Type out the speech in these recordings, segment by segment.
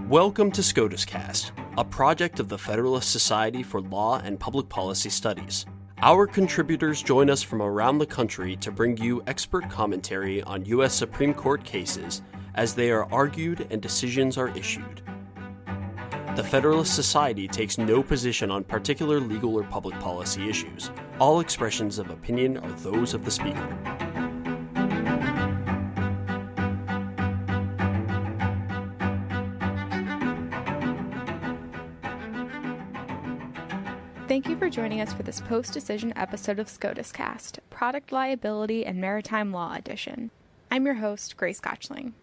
Welcome to SCOTUScast, a project of the Federalist Society for Law and Public Policy Studies. Our contributors join us from around the country to bring you expert commentary on U.S. Supreme Court cases as they are argued and decisions are issued. The Federalist Society takes no position on particular legal or public policy issues. All expressions of opinion are those of the speaker. Thank you for joining us for this post-decision episode of SCOTUScast, Product Liability and Maritime Law Edition. I'm your host, Grace Gotchling.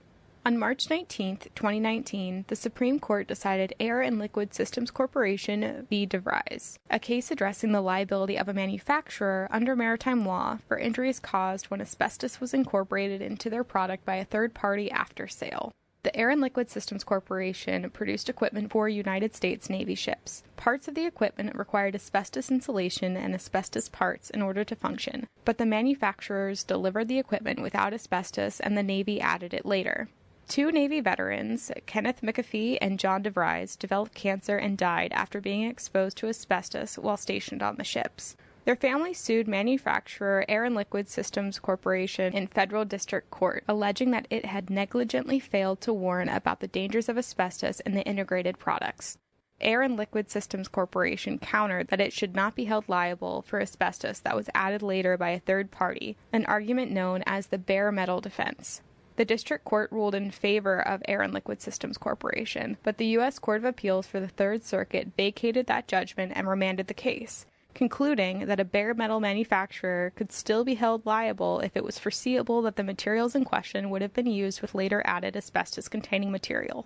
On March 19, 2019, the Supreme Court decided Air Liquid Systems Corporation v. Devries, a case addressing the liability of a manufacturer under maritime law for injuries caused when asbestos was incorporated into their product by a third party after sale. The Air Liquid Systems Corporation produced equipment for United States Navy ships. Parts of the equipment required asbestos insulation and asbestos parts in order to function, but the manufacturers delivered the equipment without asbestos and the Navy added it later. Two Navy veterans, Kenneth McAfee and John Devries, developed cancer and died after being exposed to asbestos while stationed on the ships. Their family sued manufacturer Air Liquid Systems Corporation in federal district court, alleging that it had negligently failed to warn about the dangers of asbestos in the integrated products. Air Liquid Systems Corporation countered that it should not be held liable for asbestos that was added later by a third party, an argument known as the bare metal defense. The district court ruled in favor of Air Liquid Systems Corporation, but the U.S. Court of Appeals for the Third Circuit vacated that judgment and remanded the case, concluding that a bare metal manufacturer could still be held liable if it was foreseeable that the materials in question would have been used with later added asbestos-containing material.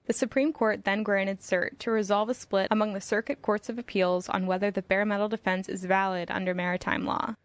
The Supreme Court then granted cert to resolve a split among the circuit courts of appeals on whether the bare metal defense is valid under maritime law.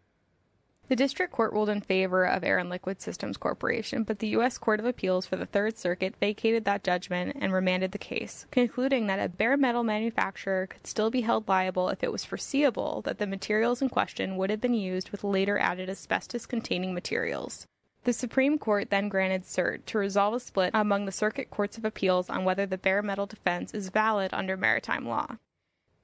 The district court ruled in favor of Air Liquid Systems Corporation, but the U.S. Court of Appeals for the Third Circuit vacated that judgment and remanded the case, concluding that a bare metal manufacturer could still be held liable if it was foreseeable that the materials in question would have been used with later added asbestos-containing materials. The Supreme Court then granted cert to resolve a split among the circuit courts of appeals on whether the bare metal defense is valid under maritime law.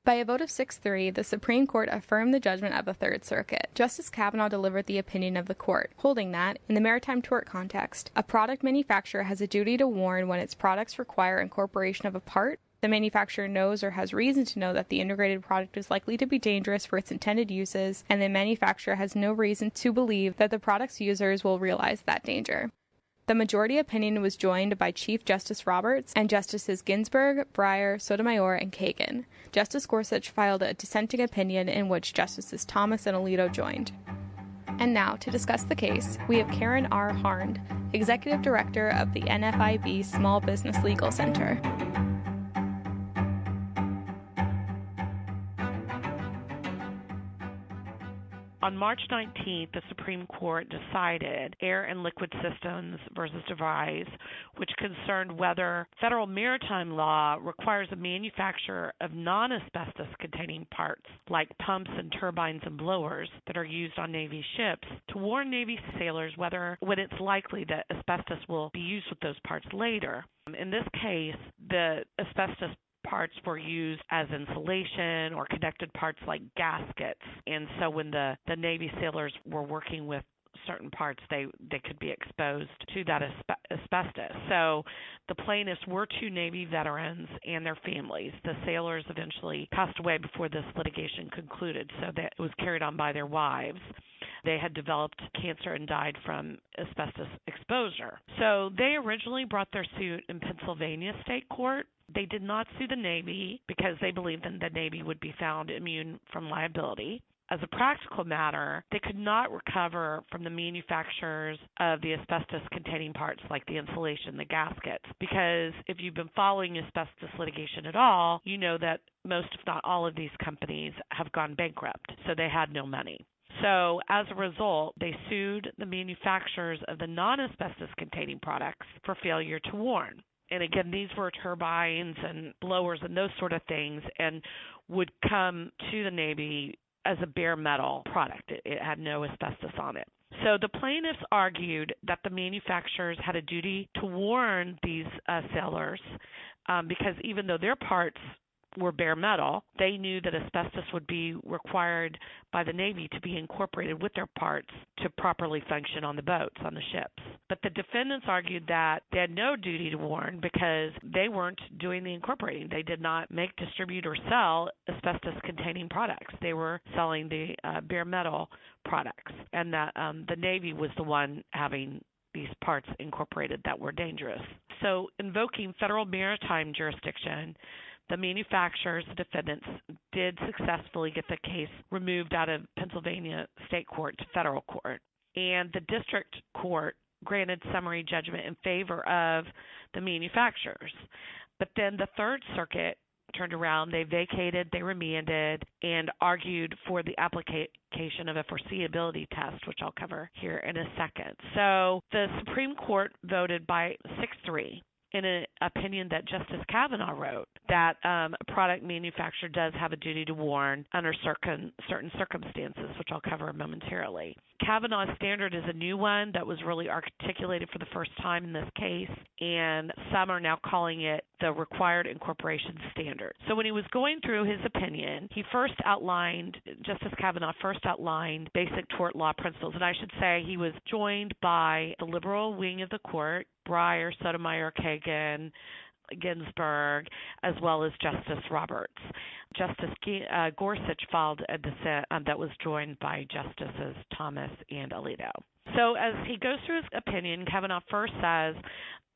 By a vote of 6-3, the Supreme Court affirmed the judgment of the Third Circuit. Justice Kavanaugh delivered the opinion of the court, holding that, in the maritime tort context, a product manufacturer has a duty to warn when its products require incorporation of a part, the manufacturer knows or has reason to know that the integrated product is likely to be dangerous for its intended uses, and the manufacturer has no reason to believe that the product's users will realize that danger. The majority opinion was joined by Chief Justice Roberts and Justices Ginsburg, Breyer, Sotomayor, and Kagan. Justice Gorsuch filed a dissenting opinion in which Justices Thomas and Alito joined. And now, to discuss the case, we have Karen R. Harnd, Executive Director of the NFIB Small Business Legal Center. On March 19th, the Supreme Court decided Air Liquid Systems versus Devries, which concerned whether federal maritime law requires a manufacturer of non-asbestos-containing parts, like pumps and turbines and blowers that are used on Navy ships, to warn Navy sailors when it's likely that asbestos will be used with those parts later. In this case, the asbestos parts were used as insulation or connected parts like gaskets. And so when the Navy sailors were working with certain parts, they could be exposed to that asbestos. So the plaintiffs were two Navy veterans and their families. The sailors eventually passed away before this litigation concluded, so that it was carried on by their wives. They had developed cancer and died from asbestos exposure. So they originally brought their suit in Pennsylvania State Court. They did not sue the Navy because they believed that the Navy would be found immune from liability. As a practical matter, they could not recover from the manufacturers of the asbestos-containing parts like the insulation, the gaskets, because if you've been following asbestos litigation at all, you know that most, if not all, of these companies have gone bankrupt, so they had no money. So as a result, they sued the manufacturers of the non-asbestos-containing products for failure to warn. And again, these were turbines and blowers and those sort of things, and would come to the Navy as a bare metal product. It had no asbestos on it. So the plaintiffs argued that the manufacturers had a duty to warn these sailors because even though their parts were bare metal, they knew that asbestos would be required by the Navy to be incorporated with their parts to properly function on the boats, on the ships. But the defendants argued that they had no duty to warn because they weren't doing the incorporating. They did not make, distribute, or sell asbestos-containing products. They were selling the bare metal products, and that the Navy was the one having these parts incorporated that were dangerous. So invoking federal maritime jurisdiction, the manufacturers, the defendants, did successfully get the case removed out of Pennsylvania state court to federal court. And the district court granted summary judgment in favor of the manufacturers. But then the Third Circuit turned around, they vacated, they remanded, and argued for the application of a foreseeability test, which I'll cover here in a second. So the Supreme Court voted by 6-3. In an opinion that Justice Kavanaugh wrote, that a product manufacturer does have a duty to warn under certain circumstances, which I'll cover momentarily. Kavanaugh's standard is a new one that was really articulated for the first time in this case, and some are now calling it the required incorporation standard. So when he was going through his opinion, Justice Kavanaugh first outlined basic tort law principles, and I should say he was joined by the liberal wing of the court, Breyer, Sotomayor, Kagan, Ginsburg, as well as Justice Roberts. Justice Gorsuch filed a dissent that was joined by Justices Thomas and Alito. So as he goes through his opinion, Kavanaugh first says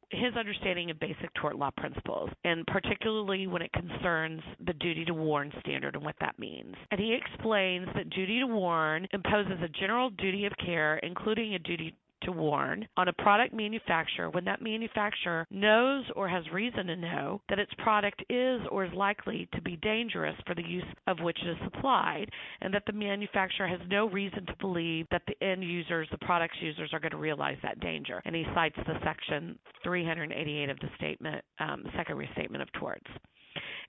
his understanding of basic tort law principles, and particularly when it concerns the duty to warn standard and what that means. And he explains that duty to warn imposes a general duty of care, including a duty to warn on a product manufacturer when that manufacturer knows or has reason to know that its product is or is likely to be dangerous for the use of which it is supplied, and that the manufacturer has no reason to believe that the end users, the product's users, are going to realize that danger. And he cites the section 388 of the second restatement of torts.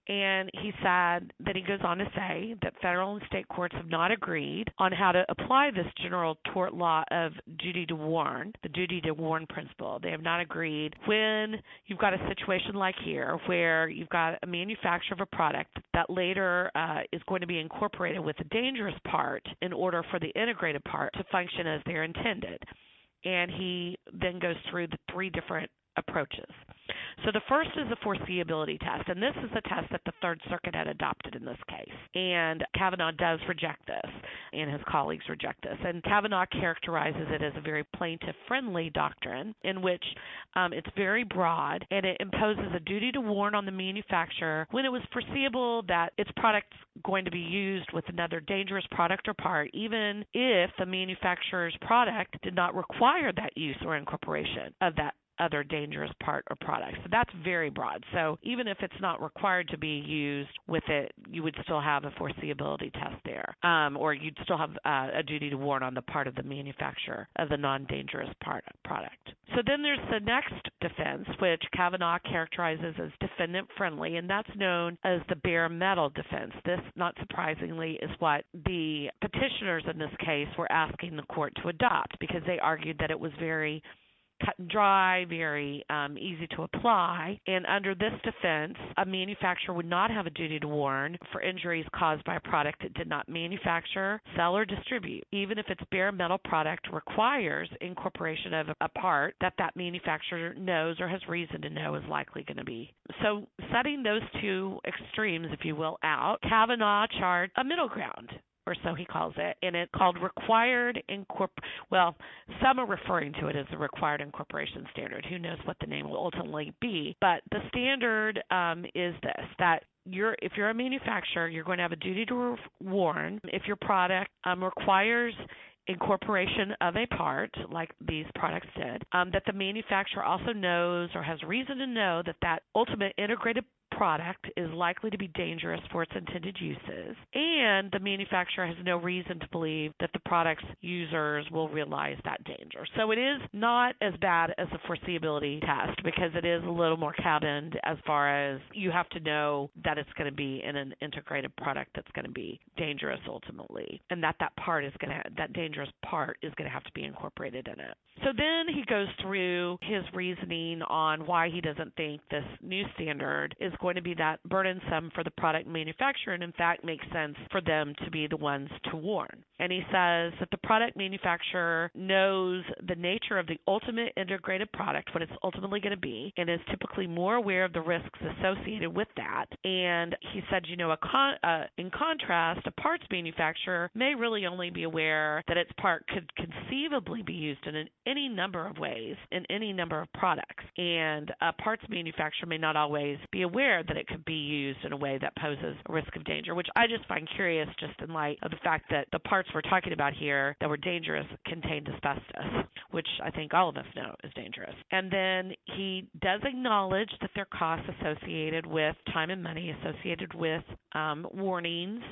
And he said that he goes on to say that federal and state courts have not agreed on how to apply this general tort law of duty to warn, the duty to warn principle. They have not agreed when you've got a situation like here where you've got a manufacturer of a product that later is going to be incorporated with a dangerous part in order for the integrated part to function as they're intended. And he then goes through the three different approaches. So the first is the foreseeability test, and this is the test that the Third Circuit had adopted in this case. And Kavanaugh does reject this, and his colleagues reject this. And Kavanaugh characterizes it as a very plaintiff-friendly doctrine in which it's very broad, and it imposes a duty to warn on the manufacturer when it was foreseeable that its product's going to be used with another dangerous product or part, even if the manufacturer's product did not require that use or incorporation of that other dangerous part or product. So that's very broad. So even if it's not required to be used with it, you would still have a foreseeability test there, or you'd still have a duty to warn on the part of the manufacturer of the non-dangerous product. So then there's the next defense, which Kavanaugh characterizes as defendant-friendly, and that's known as the bare metal defense. This, not surprisingly, is what the petitioners in this case were asking the court to adopt, because they argued that it was very cut and dry, very easy to apply. And under this defense, a manufacturer would not have a duty to warn for injuries caused by a product it did not manufacture, sell, or distribute, even if its bare metal product requires incorporation of a part that manufacturer knows or has reason to know is likely going to be. So setting those two extremes, if you will, out, Kavanaugh charged a middle ground, or so he calls it, and it's called required some are referring to it as the required incorporation standard. Who knows what the name will ultimately be, but the standard is this, that if you're a manufacturer, you're going to have a duty to warn if your product requires incorporation of a part, like these products did, that the manufacturer also knows or has reason to know that ultimate integrated product is likely to be dangerous for its intended uses, and the manufacturer has no reason to believe that the product's users will realize that danger. So it is not as bad as a foreseeability test because it is a little more cabined as far as you have to know that it's going to be in an integrated product that's going to be dangerous ultimately, and that dangerous part is going to have to be incorporated in it. So then he goes through his reasoning on why he doesn't think this new standard is going to be that burdensome for the product manufacturer and in fact makes sense for them to be the ones to warn. And he says that the product manufacturer knows the nature of the ultimate integrated product, what it's ultimately going to be, and is typically more aware of the risks associated with that. And he said, in contrast, a parts manufacturer may really only be aware that its part could conceivably be used in any number of ways in any number of products. And a parts manufacturer may not always be aware that it could be used in a way that poses a risk of danger, which I just find curious just in light of the fact that the parts we're talking about here that were dangerous contained asbestos, which I think all of us know is dangerous. And then he does acknowledge that there are costs associated with time and money associated with warnings,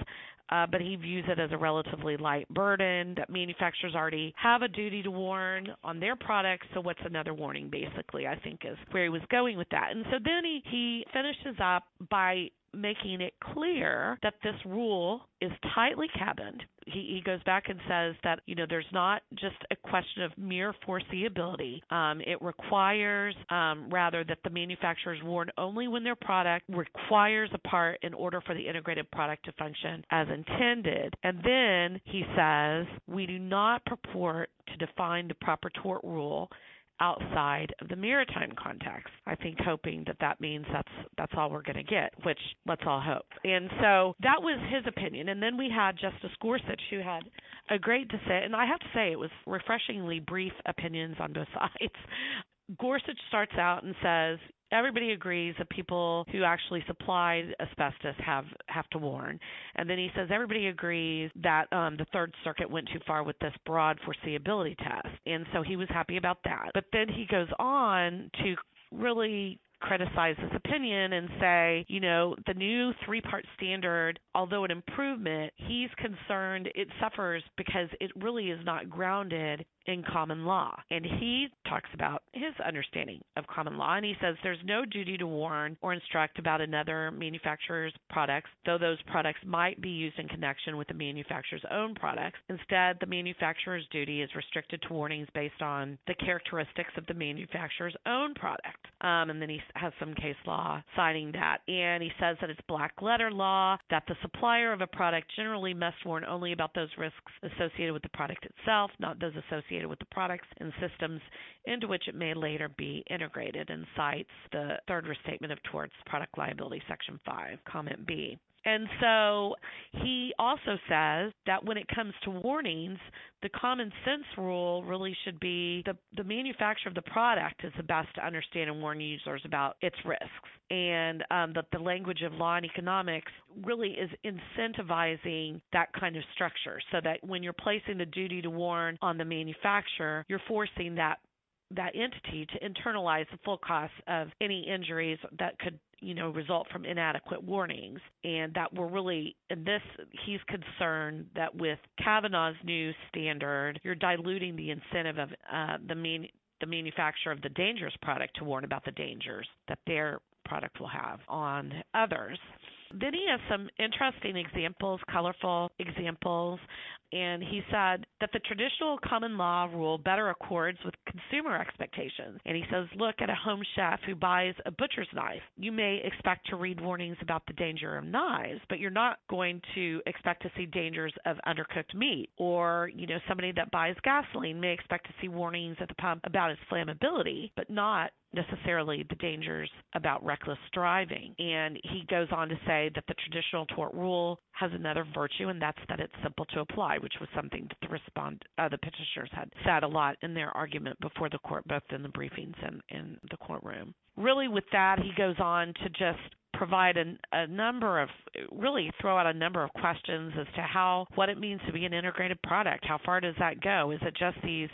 but he views it as a relatively light burden, that manufacturers already have a duty to warn on their products, so what's another warning, basically, I think is where he was going with that. And so then he finishes up by making it clear that this rule is tightly cabined. He goes back and says that, there's not just a question of mere foreseeability. It requires, rather, that the manufacturers warn only when their product requires a part in order for the integrated product to function as intended. And then he says, we do not purport to define the proper tort rule outside of the maritime context. I think hoping that means that's all we're going to get, which let's all hope. And so that was his opinion. And then we had Justice Gorsuch, who had a great dissent, and I have to say it was refreshingly brief opinions on both sides. Gorsuch starts out and says, everybody agrees that people who actually supplied asbestos have to warn. And then he says everybody agrees that the Third Circuit went too far with this broad foreseeability test. And so he was happy about that. But then he goes on to really criticize this opinion and say, the new three-part standard, although an improvement, he's concerned it suffers because it really is not grounded in common law. And he talks about his understanding of common law, and he says there's no duty to warn or instruct about another manufacturer's products, though those products might be used in connection with the manufacturer's own products. Instead, the manufacturer's duty is restricted to warnings based on the characteristics of the manufacturer's own product. And then he has some case law citing that. And he says that it's black letter law, that the supplier of a product generally must warn only about those risks associated with the product itself, not those associated with the products and systems into which it may later be integrated, and cites the Third Restatement of Torts, Product Liability, Section 5, Comment B. And so he also says that when it comes to warnings, the common sense rule really should be the manufacturer of the product is the best to understand and warn users about its risks. And that the language of law and economics really is incentivizing that kind of structure, so that when you're placing the duty to warn on the manufacturer, you're forcing that entity to internalize the full cost of any injuries that could result from inadequate warnings. And that we're really, in this, he's concerned that with Kavanaugh's new standard, you're diluting the incentive of the manufacturer of the dangerous product to warn about the dangers that their product will have on others. Then he has some interesting examples, colorful examples, and he said that the traditional common law rule better accords with consumer expectations. And he says, look at a home chef who buys a butcher's knife. You may expect to read warnings about the danger of knives, but you're not going to expect to see dangers of undercooked meat. Or, somebody that buys gasoline may expect to see warnings at the pump about its flammability, but not necessarily the dangers about reckless driving. And he goes on to say that the traditional tort rule has another virtue, and that's that it's simple to apply, which was something that the petitioners had said a lot in their argument before the court, both in the briefings and in the courtroom. Really, with that, he goes on to just provide throw out a number of questions as to what it means to be an integrated product. How far does that go? Is it just these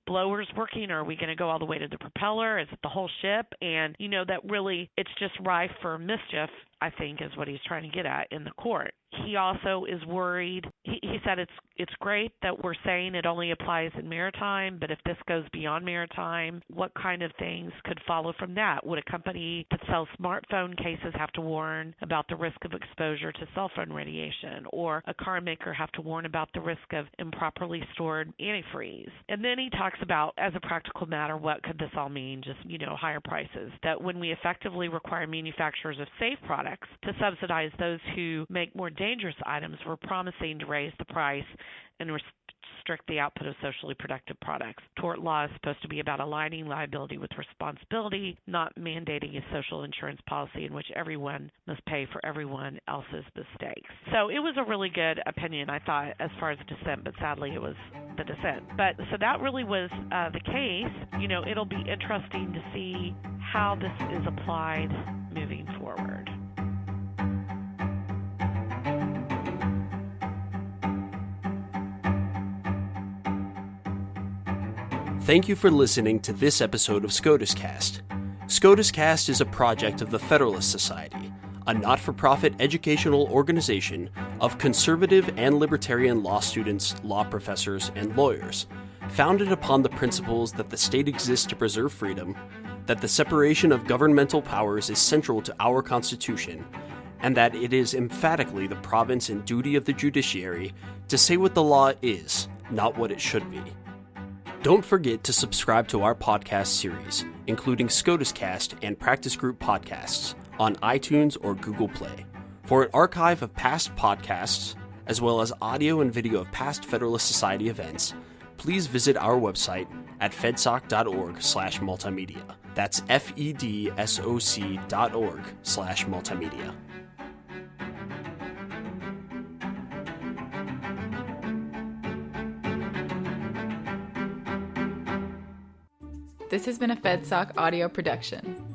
blowers working? Or are we going to go all the way to the propeller? Is it the whole ship? And, that really it's just rife for mischief, I think, is what he's trying to get at in the court. He also is worried. He said it's great that we're saying it only applies in maritime, but if this goes beyond maritime, what kind of things could follow from that? Would a company that sells smartphone cases have to warn about the risk of exposure to cell phone radiation? Or a car maker have to warn about the risk of improperly stored antifreeze? And then he talks about, as a practical matter, what could this all mean? Just, higher prices. That when we effectively require manufacturers of safe products to subsidize those who make more dangerous items, we're promising to raise the price and restrict the output of socially productive products. Tort law is supposed to be about aligning liability with responsibility, not mandating a social insurance policy in which everyone must pay for everyone else's mistakes. So it was a really good opinion, I thought, as far as dissent, but sadly it was the dissent. But so that really was the case. It'll be interesting to see how this is applied moving forward. Thank you for listening to this episode of SCOTUScast. SCOTUScast is a project of the Federalist Society, a not-for-profit educational organization of conservative and libertarian law students, law professors, and lawyers, founded upon the principles that the state exists to preserve freedom, that the separation of governmental powers is central to our Constitution, and that it is emphatically the province and duty of the judiciary to say what the law is, not what it should be. Don't forget to subscribe to our podcast series, including SCOTUScast and Practice Group podcasts, on iTunes or Google Play. For an archive of past podcasts, as well as audio and video of past Federalist Society events, please visit our website at fedsoc.org/multimedia. That's fedsoc.org/multimedia. This has been a FedSoc audio production.